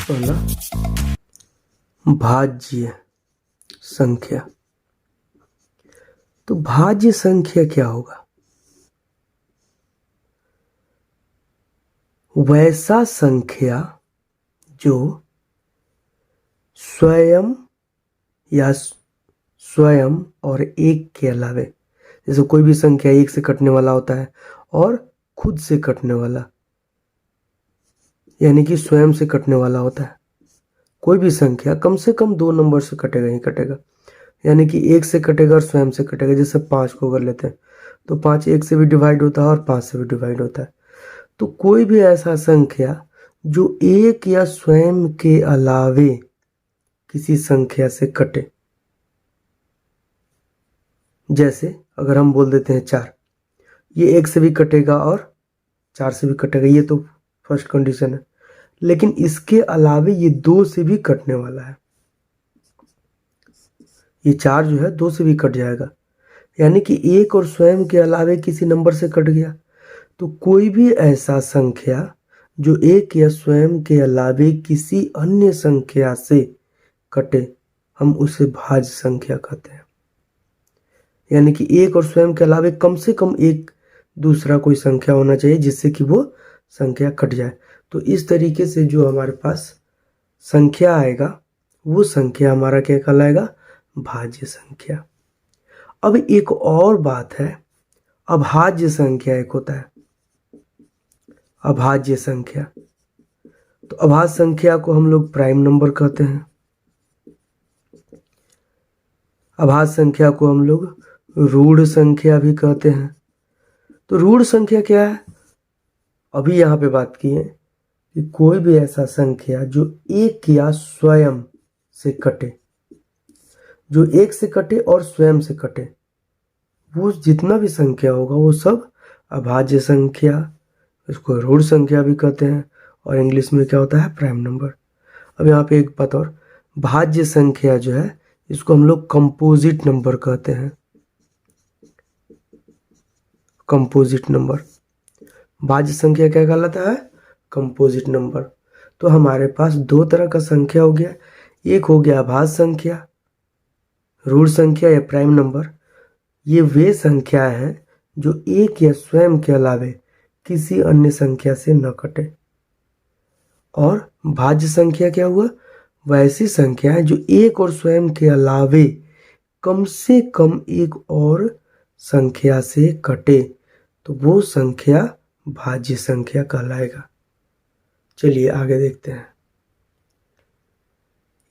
पहला भाज्य संख्या। तो भाज्य संख्या क्या होगा? वैसा संख्या जो स्वयं या स्वयं और एक के अलावे, जैसे कोई भी संख्या एक से कटने वाला होता है और खुद से कटने वाला, यानी कि स्वयं से कटने वाला होता है। कोई भी संख्या कम से कम 2 नंबर से कटेगा ही कटेगा, यानी कि 1 से कटेगा और स्वयं से कटेगा। जैसे 5 को कर लेते हैं तो 5 1 से भी डिवाइड होता है और 5 से भी डिवाइड होता है। तो कोई भी ऐसा संख्या जो एक या स्वयं के अलावे किसी संख्या से कटे, जैसे अगर हम बोल देते हैं 4, ये 1 से भी कटेगा और 4 से भी कटेगा, ये तो फर्स्ट कंडीशन है। लेकिन इसके अलावे ये 2 से भी कटने वाला है। ये 4 जो है 2 से भी कट जाएगा, यानी कि 1 और स्वयं के अलावे किसी नंबर से कट गया। तो कोई भी ऐसा संख्या जो एक या स्वयं के अलावे किसी अन्य संख्या से कटे, हम उसे भाज्य संख्या कहते हैं। यानी कि 1 और स्वयं के अलावे कम से कम एक दूसरा कोई संख्या होना चाहिए जिससे कि वो संख्या कट जाए। तो इस तरीके से जो हमारे पास संख्या आएगा वो संख्या हमारा क्या कहलाएगा? भाज्य संख्या। अब एक और बात है, अभाज्य संख्या एक होता है, अभाज्य संख्या। तो अभाज्य संख्या को हम लोग प्राइम नंबर कहते हैं। अभाज्य संख्या को हम लोग रूढ़ संख्या भी कहते हैं। तो रूढ़ संख्या क्या है? अभी यहाँ पे बात की है कि कोई भी ऐसा संख्या जो एक या स्वयं से कटे, जो एक से कटे और स्वयं से कटे, वो जितना भी संख्या होगा वो सब अभाज्य संख्या, इसको रूढ़ संख्या भी कहते हैं, और इंग्लिश में क्या होता है? Prime number. अब यहाँ पे एक बात और, भाज्य संख्या जो है इसको हम लोग कंपोजिट नंबर कहते हैं। Composite number. भाज्य संख्या क्या कहलाता है? Composite number. तो हमारे पास 2 तरह का संख्या हो गया, एक हो गया अभाज्य संख्या, रूढ़ संख्या या प्राइम नंबर। ये वे संख्या है जो एक या स्वयं के अलावे किसी अन्य संख्या से न कटे। और भाज्य संख्या क्या हुआ? वैसी संख्या है जो एक और स्वयं के अलावे कम से कम एक और संख्या से कटे, तो वो संख्या भाज्य संख्या कहलाएगा। चलिए आगे देखते हैं।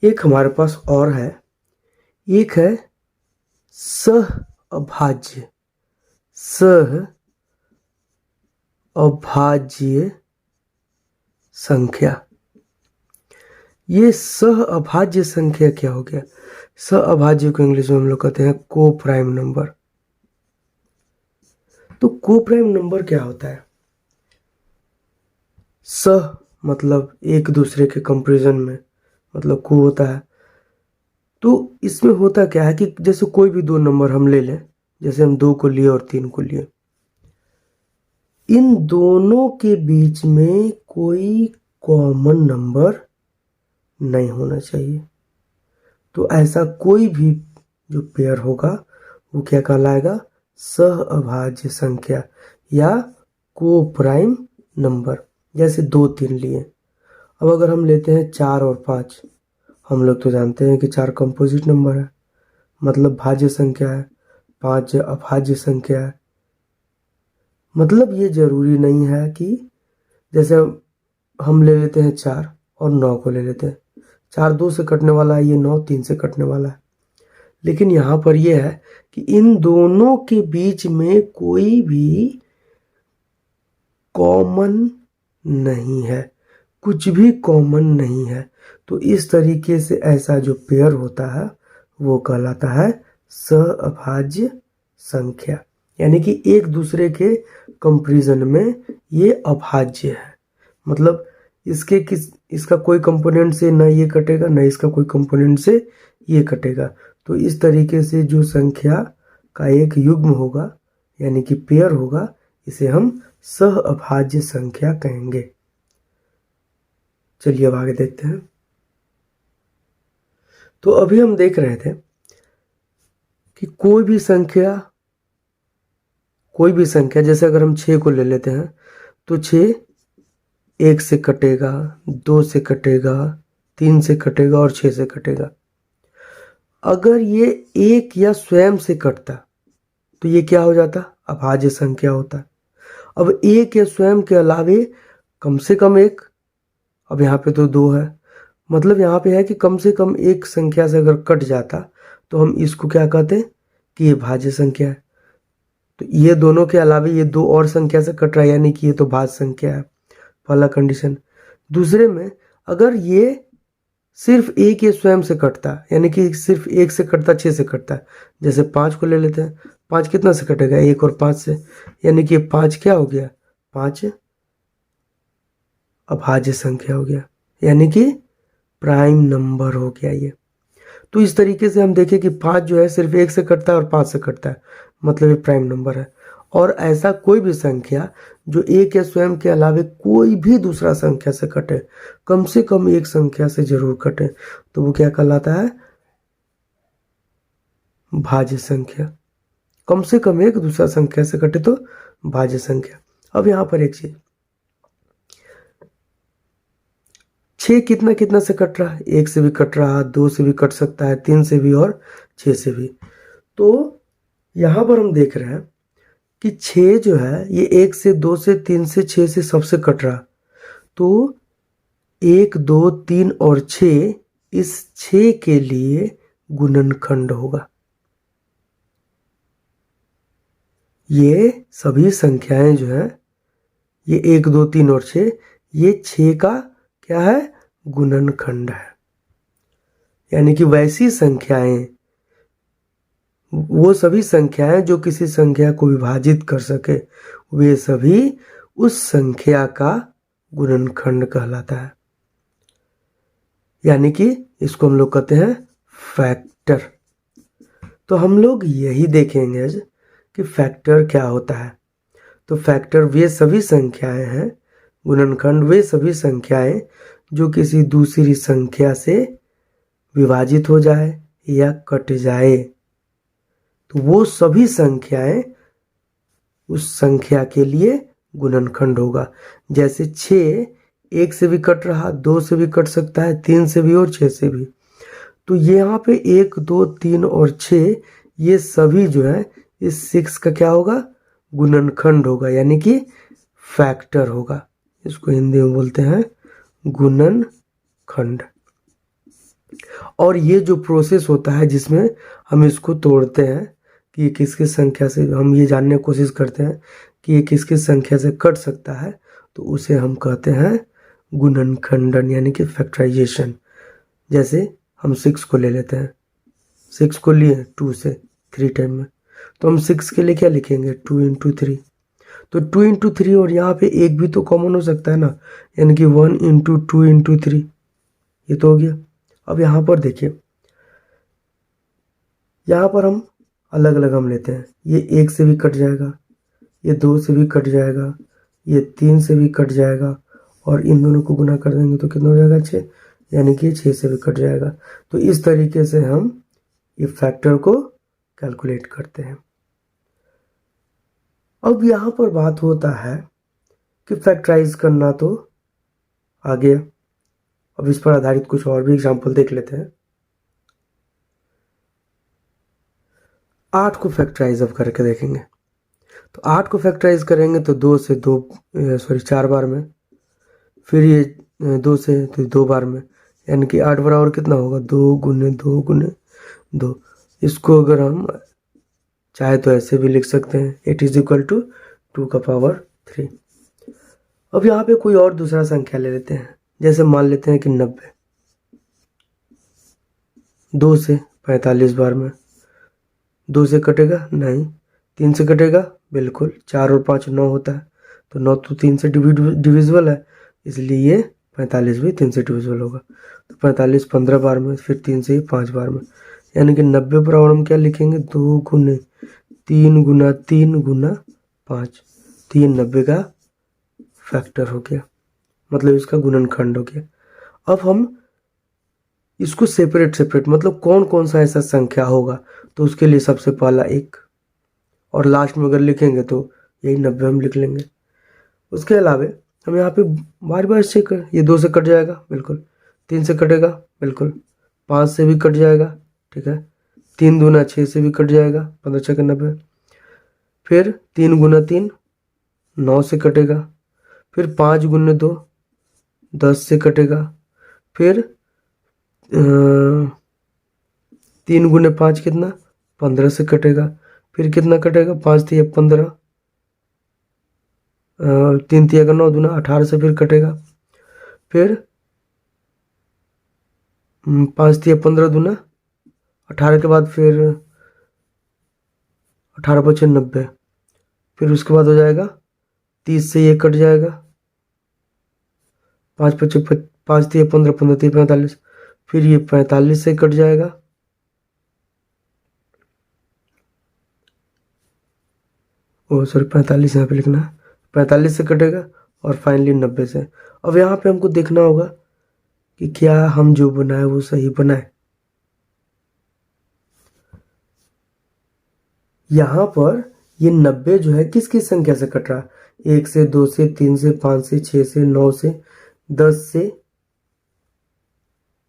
एक हमारे पास और है, एक है सह अभाज्य। सह अभाज्य संख्या। ये सह अभाज्य संख्या क्या हो गया? सह अभाज्य को इंग्लिश में हम लोग कहते हैं को प्राइम नंबर। तो को प्राइम नंबर क्या होता है? सह मतलब एक दूसरे के कंपैरिजन में, मतलब को होता है। तो इसमें होता क्या है कि जैसे कोई भी 2 नंबर हम ले लें, जैसे हम 2 को लिए और 3 को लिए, इन दोनों के बीच में कोई कॉमन नंबर नहीं होना चाहिए। तो ऐसा कोई भी जो पेयर होगा वो क्या कहलाएगा? सह अभाज्य संख्या या को प्राइम नंबर। जैसे 2 3 लिए, अब अगर हम लेते हैं 4 और 5, हम लोग तो जानते हैं कि 4 कंपोजिट नंबर है, मतलब भाज्य संख्या है, 5 अभाज्य संख्या है। मतलब ये जरूरी नहीं है कि जैसे हम ले लेते हैं 4 और 9 को ले लेते हैं, 4 2 से कटने वाला है, ये 9 3 से कटने वाला है। लेकिन यहाँ पर यह है कि इन दोनों के बीच में कोई भी कॉमन नहीं है, कुछ भी कॉमन नहीं है। तो इस तरीके से ऐसा जो पेयर होता है वो कहलाता है सह अभाज्य संख्या, यानी कि एक दूसरे के कंपैरिजन में ये अभाज्य है। मतलब इसका कोई कंपोनेंट से ना ये कटेगा, ना इसका कोई कंपोनेंट से ये कटेगा। तो इस तरीके से जो संख्या का एक युग्म होगा, यानी कि पेयर होगा, इसे हम सह अभाज्य संख्या कहेंगे। चलिए अब आगे देखते हैं। तो अभी हम देख रहे थे कि कोई भी संख्या जैसे अगर हम 6 को ले लेते हैं तो 6 1 से कटेगा, 2 से कटेगा, 3 से कटेगा और 6 से कटेगा। अगर ये 1 या स्वयं से कटता तो ये क्या हो जाता? अभाज्य संख्या होता। अब 1 या स्वयं के अलावे कम से कम 1, अब यहाँ पे तो 2 है, मतलब यहाँ पे है कि कम से कम एक संख्या से अगर कट जाता तो हम इसको क्या कहते हैं कि ये भाज्य संख्या है। तो ये दोनों के अलावे ये 2 और संख्या से कट रहा है, यानी कि ये तो भाज्य संख्या है, पहला कंडीशन। दूसरे में अगर ये सिर्फ 1 या स्वयं से कटता, यानी कि सिर्फ 1 से कटता, 6 से कटता, जैसे 5 को ले लेते हैं, 5 कितना से कटेगा? 1 और 5 से, यानी कि 5 क्या हो गया? 5 अभाज्य संख्या हो गया, यानी कि प्राइम नंबर हो गया ये। तो इस तरीके से हम देखें कि 5 जो है सिर्फ 1 से कटता है और 5 से कटता है, मतलब ये प्राइम नंबर है। और ऐसा कोई भी संख्या जो 1 या स्वयं के अलावे कोई भी दूसरा संख्या से कटे, कम से कम एक संख्या से जरूर कटे, तो वो क्या कहलाता है? भाज्य संख्या। कम से कम एक दूसरा संख्या से कटे तो भाज्य संख्या। अब यहां पर एक चीज, 6 कितना कितना से कट रहा है? 1 से भी कट रहा, 2 से भी कट सकता है, 3 से भी और 6 से भी। तो यहां पर हम देख रहे हैं कि 6 जो है ये 1 से, 2 से, 3 से, 6 से सबसे कट रहा। तो 1, 2, 3 और 6 इस 6 के लिए गुणनखंड होगा। ये सभी संख्याएं जो है, ये 1, 2, 3 और 6, ये 6 का क्या है? गुणनखंड है। यानी कि वैसी संख्याएं, वो सभी संख्याएं जो किसी संख्या को विभाजित कर सके, वे सभी उस संख्या का गुणनखंड कहलाता है। यानी कि इसको हम लोग कहते हैं फैक्टर। तो हम लोग यही देखेंगे कि फैक्टर क्या होता है। तो फैक्टर वे सभी संख्याएं हैं, गुणनखंड वे सभी संख्याएं जो किसी दूसरी संख्या से विभाजित हो जाए या कट जाए। तो वो सभी संख्याएं उस संख्या के लिए गुणनखंड होगा। जैसे 6 1 से भी कट रहा, 2 से भी कट सकता है, 3 से भी और 6 से भी। तो ये यहाँ पे 1, 2, 3 और 6 ये सभी जो है इस 6 का क्या होगा? गुणनखंड होगा, यानी कि फैक्टर होगा। इसको हिंदी में बोलते हैं गुणनखंड। और ये जो प्रोसेस होता है जिसमें हम इसको तोड़ते हैं कि ये किस किस संख्या से, हम ये जानने की कोशिश करते हैं कि ये किस किस संख्या से कट सकता है, तो उसे हम कहते हैं गुणनखंडन, यानी कि फैक्टराइजेशन। जैसे हम 6 को ले लेते हैं, 6 को लिए 2 से 3 टाइम में, तो हम 6 के लिए क्या लिखेंगे? 2 इंटू 3। तो 2 इंटू 3 और यहाँ पे एक भी तो कॉमन हो सकता है ना, यानी कि 1 इंटू 2 इंटू 3, ये तो हो गया। अब यहाँ पर देखिए, यहाँ पर हम अलग अलग हम लेते हैं। ये 1 से भी कट जाएगा, ये 2 से भी कट जाएगा, ये 3 से भी कट जाएगा, और इन दोनों को गुना कर देंगे तो कितना हो जाएगा? 6, यानी कि 6 से भी कट जाएगा। तो इस तरीके से हम ये फैक्टर को कैलकुलेट करते हैं। अब यहाँ पर बात होता है कि फैक्टराइज करना तो आ गया, अब इस पर आधारित कुछ और भी एग्जाम्पल देख लेते हैं। 8 को फैक्टराइज अब करके देखेंगे। तो 8 को फैक्टराइज करेंगे तो 2 से 4 बार में, फिर ये 2 से तो 2 बार में, यानी कि 8 बराबर कितना होगा? 2 गुने 2 गुने 2। इसको अगर हम चाहे तो ऐसे भी लिख सकते हैं, 8 इज इक्वल टू 2 का पावर 3। अब यहाँ पे कोई और दूसरा संख्या ले लेते हैं, जैसे मान लेते हैं कि 90। 2 से 45 बार में, 2 से कटेगा नहीं, 3 से कटेगा बिल्कुल, 4 और 5 9 होता है, तो 9 तो 3 से डिविजिबल है, इसलिए ये 45 भी 3 से डिविजिबल होगा। तो 45 15 बार में, फिर 3 से 5 बार में, यानी कि 90 बराबर हम क्या लिखेंगे? 2 गुने 3 गुना 3 गुना 5, 3 90 का फैक्टर हो गया, मतलब इसका गुणनखंड हो गया। अब हम इसको सेपरेट मतलब कौन कौन सा ऐसा संख्या होगा, तो उसके लिए सबसे पहला 1 और लास्ट में अगर लिखेंगे तो यही 90 हम लिख लेंगे। उसके अलावा हम यहाँ पे बार बार चेक करें, ये 2 से कट जाएगा बिल्कुल, 3 से कटेगा बिल्कुल, 5 से भी कट जाएगा, ठीक है, 3 दूना 6 से भी कट जाएगा, 15 छक्के 90। फिर 3 गुना 3 9 से कटेगा, फिर 5 गुने 2 10 से कटेगा, फिर 3 गुने 5 कितना 15 से कटेगा, फिर कितना कटेगा 5 तिया 15, 3 तिया का 9 दूना 18 से फिर कटेगा, फिर 5 तिया 15 दूना 18 के बाद फिर 18 पचे 90, फिर उसके बाद हो जाएगा 30 से ये कट जाएगा, 5 पचे 5 तिया 15 15 तिया 45, फिर ये 45 से कट जाएगा, ओ सॉरी 45 यहाँ पे लिखना है, 45 से कटेगा और फाइनली 90 से। अब यहाँ पे हमको देखना होगा कि क्या हम जो बनाए वो सही बनाए। यहाँ पर ये 90 जो है किस किस संख्या से कट रहा है, 1 से 2 से 3 से 5 से 6 से 9 से 10 से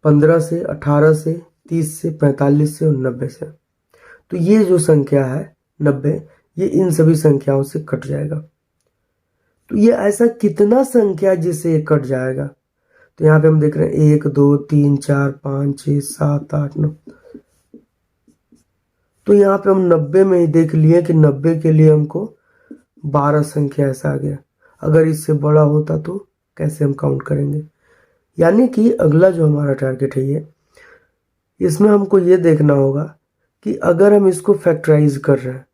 15 से 18 से 30 से 45 से और 90 से। तो ये जो संख्या है 90, ये इन सभी संख्याओं से कट जाएगा। तो ये ऐसा कितना संख्या जिससे ये कट जाएगा, तो यहाँ पे हम देख रहे हैं 1 2 3 4 5 6 7 8 9। तो यहाँ पे हम 90 में ही देख लिए कि 90 के लिए हमको 12 संख्या ऐसा आ गया। अगर इससे बड़ा होता तो कैसे हम काउंट करेंगे। यानी कि अगला जो हमारा टारगेट है ये, इसमें हमको ये देखना होगा कि अगर हम इसको फैक्टराइज कर रहे हैं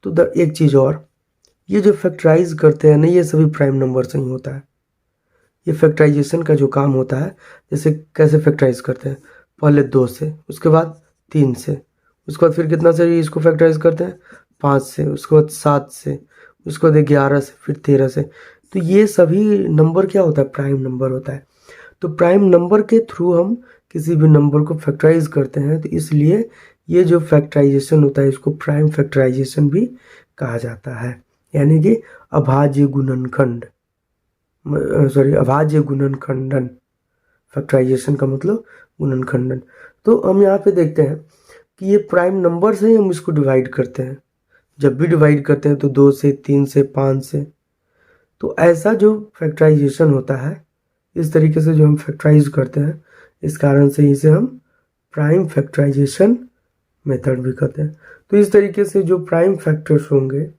तो एक चीज़ और, ये जो फैक्टराइज करते हैं ना ये सभी प्राइम नंबर से ही होता है। ये फैक्टराइजेशन का जो काम होता है, जैसे कैसे फैक्टराइज करते हैं, पहले 2 से, उसके बाद 3 से, उसके बाद फिर कितना से इसको फैक्टराइज करते हैं 5 से, उसके बाद 7 से, उसके बाद 11 से, फिर 13 से। तो ये सभी नंबर क्या होता है, प्राइम नंबर होता है। तो प्राइम नंबर के थ्रू हम किसी भी नंबर को फैक्टराइज करते हैं, तो इसलिए ये जो फैक्टराइजेशन होता है इसको प्राइम फैक्टराइजेशन भी कहा जाता है। यानी कि अभाज्य गुणनखंड, सॉरी अभाज्य गुणनखंडन, फैक्टराइजेशन का मतलब गुणनखंडन। तो हम यहाँ पे देखते हैं कि ये प्राइम नंबर से ही हम इसको डिवाइड करते हैं। जब भी डिवाइड करते हैं तो 2 से 3 से 5 से। तो ऐसा जो फैक्टराइजेशन होता है, इस तरीके से जो हम फैक्टराइज करते हैं, इस कारण से इसे हम प्राइम फैक्टराइजेशन मेथड भी कहते हैं। तो इस तरीके से जो प्राइम फैक्टर्स होंगे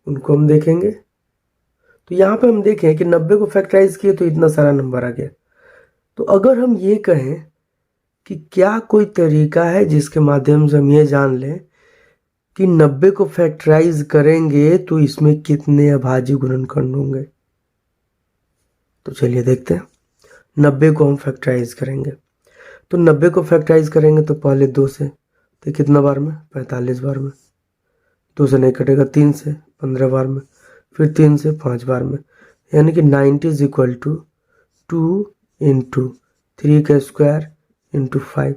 उनको हम देखेंगे। तो यहाँ पे हम देखें कि 90 को फैक्टराइज किए तो इतना सारा नंबर आ गया। तो अगर हम ये कहें कि क्या कोई तरीका है जिसके माध्यम से हम ये जान लें कि 90 को फैक्टराइज करेंगे तो इसमें कितने अभाज्य गुणनखंड होंगे, तो चलिए देखते हैं। 90 को हम फैक्टराइज करेंगे, तो 90 को फैक्टराइज करेंगे तो पहले 2 से, तो कितना बार में 45 बार में, 2 से नहीं कटेगा, 3 से 15 बार में, फिर 3 से 5 बार में। यानी कि 90 इज इक्वल टू 2 इंटू 3 का स्क्वायर इंटू 5,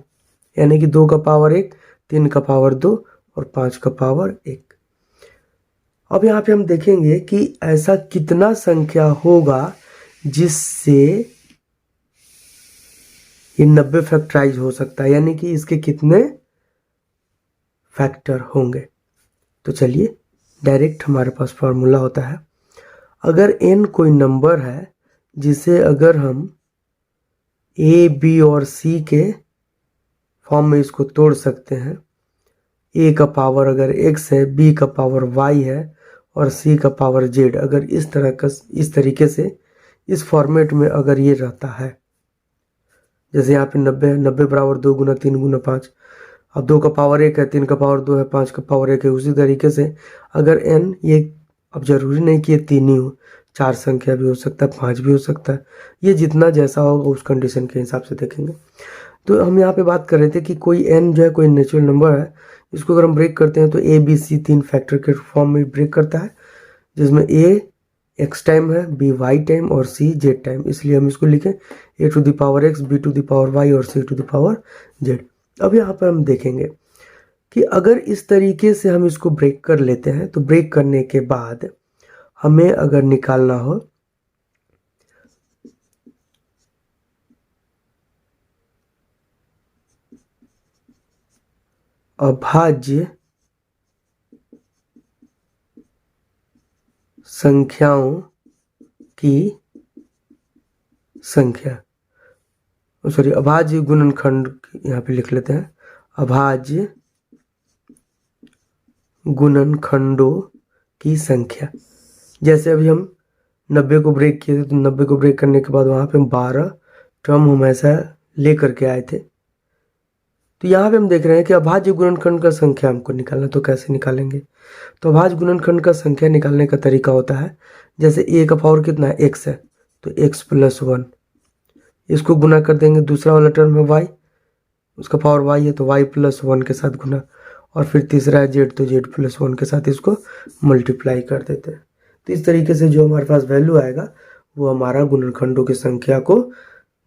यानी कि 2 का पावर 1, 3 का पावर 2 और 5 का पावर 1। अब यहाँ पे हम देखेंगे कि ऐसा कितना संख्या होगा जिससे ये 90 फैक्टराइज हो सकता है, यानी कि इसके कितने फैक्टर होंगे। तो चलिए डायरेक्ट हमारे पास फॉर्मूला होता है, अगर n कोई नंबर है जिसे अगर हम a, b और c के फॉर्म में इसको तोड़ सकते हैं, a का पावर अगर x है, b का पावर y है और c का पावर z, अगर इस तरीके से इस फॉर्मेट में अगर ये रहता है, जैसे यहाँ पे 90 बराबर 2 गुना 3 गुना 5, अब 2 का पावर 1 है, 3 का पावर 2 है, 5 का पावर 1 है। उसी तरीके से अगर n, ये अब जरूरी नहीं कि ये 3 ही हो, 4 संख्या भी हो सकता है, 5 भी हो सकता है, ये जितना जैसा होगा उस कंडीशन के हिसाब से देखेंगे। तो हम यहाँ पे बात कर रहे थे कि कोई n जो है कोई नेचुरल नंबर है, इसको अगर हम ब्रेक करते हैं तो a b c 3 फैक्टर के फॉर्म में ब्रेक करता है, जिसमें a x टाइम है, b y टाइम और c z टाइम, इसलिए हम इसको लिखें a to the power x, b to the power y और c to the power z। अब यहाँ पर हम देखेंगे कि अगर इस तरीके से हम इसको ब्रेक कर लेते हैं तो ब्रेक करने के बाद हमें अगर निकालना हो अभाज्य संख्याओं की संख्या, सॉरी अभाज्य गुणनखंड यहाँ पे लिख लेते हैं, अभाज्य गुणनखंडों की संख्या। जैसे अभी हम 90 को ब्रेक किए थे तो 90 को ब्रेक करने के बाद वहाँ पे 12 टर्म हम ऐसा लेकर के आए थे। तो यहाँ पे हम देख रहे हैं कि अभाज्य गुणनखंड का संख्या हमको निकालना, तो कैसे निकालेंगे? तो अभाज्य गुणनखंड का संख्या निकालने का तरीका होता है, जैसे a का पावर कितना है, x है, तो x प्लस 1, इसको गुना कर देंगे, दूसरा वाला टर्म है y, उसका पावर y है तो y प्लस 1 के साथ गुना, और फिर तीसरा है z, तो z प्लस 1 के साथ इसको मल्टीप्लाई कर देते हैं। तो इस तरीके से जो हमारे पास वैल्यू आएगा वो हमारा गुणनखंडों की संख्या को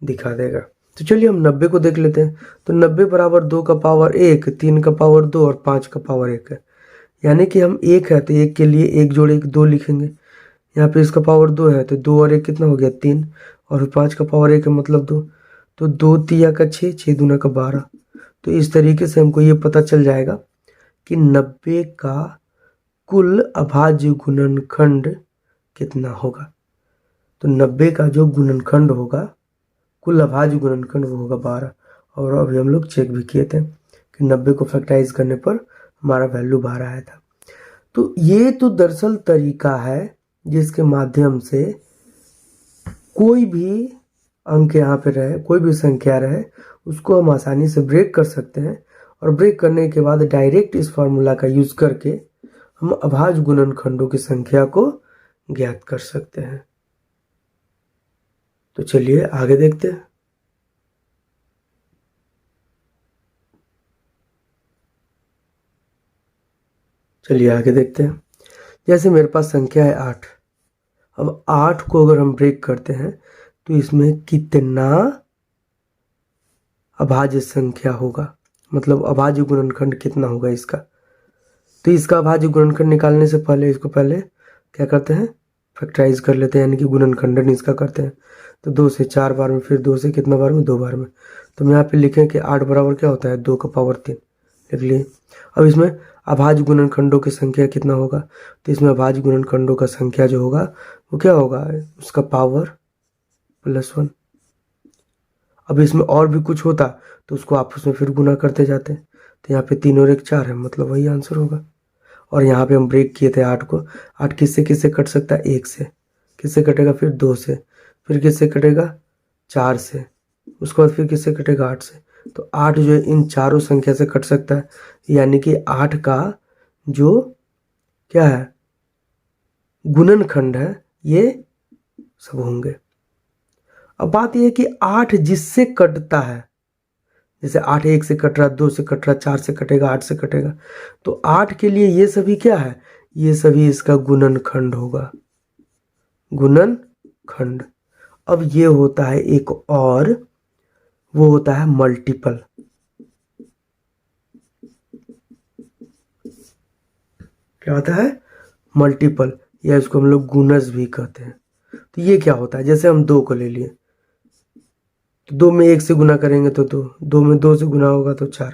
दिखा देगा। तो चलिए हम 90 को देख लेते हैं। तो 90 बराबर 2 का पावर 1, 3 का पावर 2 और 5 का पावर 1 है, यानी कि हम 1 है तो 1 के लिए 1 जोड़ 1 2 लिखेंगे। यहाँ पे इसका पावर 2 है तो 2 और 1 कितना हो गया 3, और 5 का पावर 1 है मतलब 2, तो 2 तिया का 6, 6 दूना का 12। तो इस तरीके से हमको ये पता चल जाएगा कि 90 का कुल अभाज्य गुणनखंड कितना होगा। तो 90 का जो गुणनखंड होगा, कुल अभाज्य गुणनखंड, वो होगा 12। और अभी हम लोग चेक भी किए थे कि 90 को फैक्टराइज करने पर हमारा वैल्यू 12 आया था। तो ये तो दरअसल तरीका है जिसके माध्यम से कोई भी अंक यहाँ पे रहे, कोई भी संख्या रहे, उसको हम आसानी से ब्रेक कर सकते हैं, और ब्रेक करने के बाद डायरेक्ट इस फार्मूला का यूज करके हम अभाज्य गुणनखंडों की संख्या को ज्ञात कर सकते हैं। तो चलिए आगे देखते हैं। चलिए आगे देखते हैं। जैसे मेरे पास संख्या है 8। अब 8 को अगर हम ब्रेक करते हैं तो इसमें कितना अभाज्य संख्या होगा, मतलब अभाज्य गुणनखंड कितना होगा इसका। तो इसका अभाज्य गुणनखंड निकालने से पहले इसको पहले क्या करते हैं, फैक्टराइज कर लेते हैं, यानी कि गुणनखंडन इसका करते हैं। तो 2 से 4 बार में, फिर 2 से कितना बार में, 2 बार में। तो हम यहाँ पे लिखें कि 8 बराबर क्या होता है, 2 का पावर 3, लिख लिए। अब इसमें अभाज्य गुणनखंडों की संख्या कितना होगा, तो इसमें अभाज्य गुणनखंडों का संख्या जो होगा वो क्या होगा, उसका पावर प्लस 1। अब इसमें और भी कुछ होता तो उसको आपस में फिर गुना करते जाते, तो यहाँ पे 3 और 1 4 है, मतलब वही आंसर होगा। और यहाँ पे हम ब्रेक किए थे 8 को, 8 किससे किससे कट सकता है, 1 से, किससे कटेगा, फिर 2 से, फिर किससे कटेगा, 4 से, उसके बाद फिर किससे कटेगा, 8 से। तो 8 जो है इन चारों संख्या से कट सकता है, यानी कि 8 का जो क्या है गुणनखंड है ये सब होंगे। अब बात यह है कि 8 जिससे कटता है, जैसे 8 1 से कट रहा, 2 से कट रहा, 4 से कटेगा, 8 से कटेगा, तो 8 के लिए ये सभी क्या है, ये सभी इसका गुणनखंड होगा, गुणनखंड। अब ये होता है एक और, वो होता है मल्टीपल। क्या होता है, मल्टीपल, या इसको हम लोग गुणज भी कहते हैं। तो ये क्या होता है, जैसे हम 2 को ले लिए, तो 2 में 1 से गुना करेंगे तो 2, 2 में 2 से गुना होगा तो 4,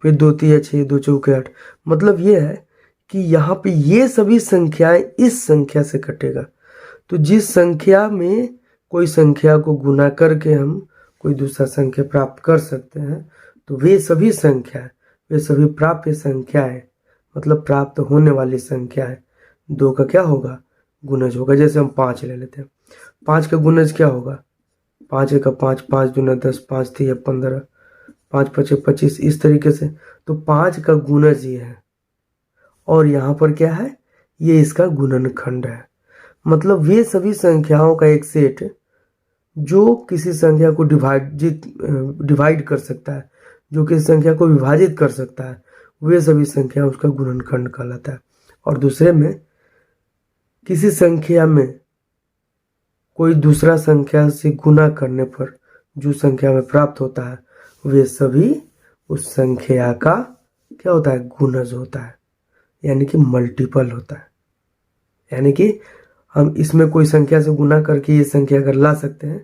फिर 2 3 6, 2 चौके 8। मतलब ये है कि यहाँ पे ये सभी संख्याएं इस संख्या से कटेगा। तो जिस संख्या में कोई संख्या को गुना करके हम कोई दूसरा संख्या प्राप्त कर सकते हैं, तो वे सभी संख्याएं, वे सभी प्राप्य संख्याएं, मतलब प्राप्त होने वाली संख्याएं 2 का क्या होगा, गुणज होगा। जैसे हम 5 ले लेते हैं, 5 का गुणज क्या होगा, 5 1 5, 5 दूना 10, 5 3 15, 5 5 25, इस तरीके से। तो 5 का गुणज ये है, और यहाँ पर क्या है, ये इसका गुणनखंड है। मतलब वे सभी संख्याओं का एक सेट जो किसी संख्या को डिवाइड कर सकता है, जो किसी संख्या को विभाजित कर सकता है, वे सभी संख्या उसका गुणनखंड कहलाता है। और दूसरे में किसी संख्या में कोई दूसरा संख्या से गुना करने पर जो संख्या में प्राप्त होता है वे सभी उस संख्या का क्या होता है, गुणज होता है, यानी कि मल्टीपल होता है। यानी कि हम इसमें कोई संख्या से गुना करके ये संख्या अगर ला सकते हैं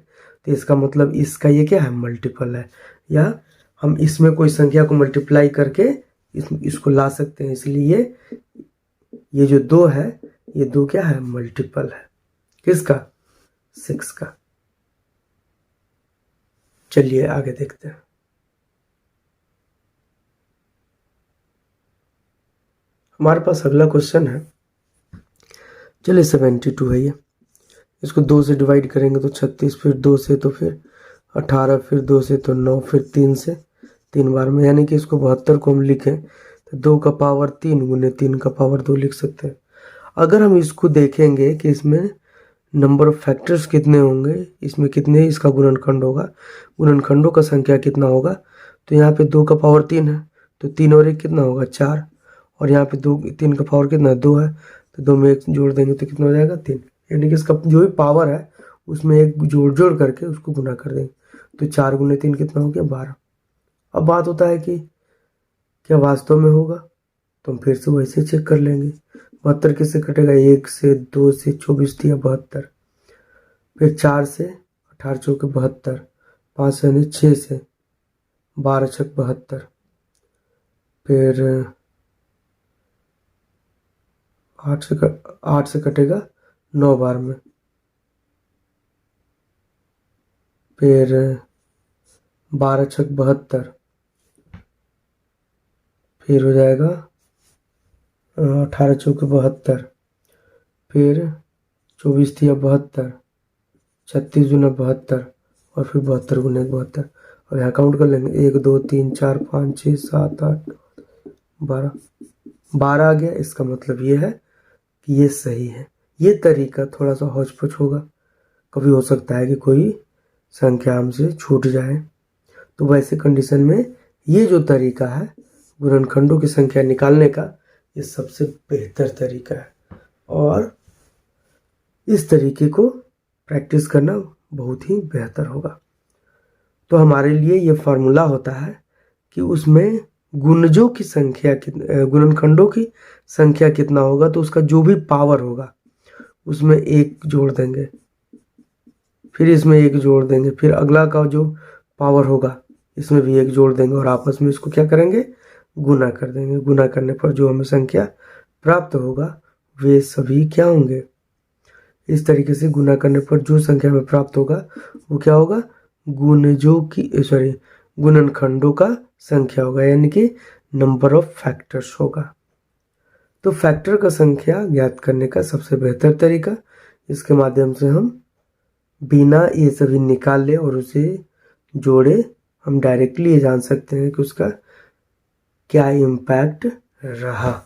तो इसका मतलब इसका ये क्या है, मल्टीपल है। या हम इसमें कोई संख्या को मल्टीप्लाई करके इसको ला सकते हैं, इसलिए ये जो 2 है ये 2 क्या है, मल्टीपल है। किसका, 6 का। चलिए आगे देखते हैं। हमारे पास अगला क्वेश्चन है, चलिए 72 है ये। इसको 2 से डिवाइड करेंगे तो 36, फिर 2 से तो फिर 18, फिर 2 से तो 9, फिर 3 से 3 बार में, यानी कि इसको 72 को हम लिखें तो 2 का पावर 3 गुने 3 का पावर 2 लिख सकते हैं। अगर हम इसको देखेंगे कि इसमें नंबर ऑफ फैक्टर्स कितने होंगे, इसमें कितने इसका गुणनखंड होगा, गुणनखंडों का संख्या कितना होगा, तो यहाँ पे 2 का पावर 3 है तो 3 और 1 कितना होगा, 4। और यहाँ पे 3 का पावर कितना है, 2 है, तो 2 में 1 जोड़ देंगे तो कितना हो जाएगा, 3। यानी कि इसका जो भी पावर है उसमें 1 जोड़ करके उसको गुना कर देंगे तो 4 गुने 3 कितना हो गया, 12। अब बात होता है कि क्या वास्तव में होगा, तो हम फिर से वैसे चेक कर लेंगे। 72 किससे कटेगा, 1 से, 2 से, 24 दिया 72, फिर 4 से, 18 चौके 72, 5 से 6 से, 12 छक 72, फिर 8 से कटेगा 9 बार में, फिर 12 छक 72, फिर हो जाएगा 18 चौके 72, फिर 24 दिया 72, 36 गुना 72 और फिर 72 गुना 72। और यहाँ काउंट कर लेंगे, 1 2 3 4 5 6 7 8 12 12 आ गया। इसका मतलब ये है कि ये सही है। ये तरीका थोड़ा सा हौच-पौच होगा, कभी हो सकता है कि कोई संख्या हमसे छूट जाए, तो वैसे कंडीशन में ये जो तरीका है गुणनखंडों की संख्या निकालने का, ये सबसे बेहतर तरीका है और इस तरीके को प्रैक्टिस करना बहुत ही बेहतर होगा। तो हमारे लिए ये फार्मूला होता है कि उसमें गुणजों की संख्या गुणनखंडों की संख्या कितना होगा, तो उसका जो भी पावर होगा उसमें 1 जोड़ देंगे, फिर इसमें 1 जोड़ देंगे, फिर अगला का जो पावर होगा इसमें भी 1 जोड़ देंगे और आपस में इसको क्या करेंगे, गुना कर देंगे। गुना करने पर जो हमें संख्या प्राप्त होगा वे सभी क्या होंगे, इस तरीके से गुना करने पर जो संख्या में प्राप्त होगा वो क्या होगा, गुणनखंडों का संख्या होगा, यानी कि नंबर ऑफ फैक्टर्स होगा। तो फैक्टर का संख्या ज्ञात करने का सबसे बेहतर तरीका, इसके माध्यम से हम बिना ये सभी निकाले और उसे जोड़े हम डायरेक्टली ये जान सकते हैं कि उसका क्या इम्पैक्ट रहा।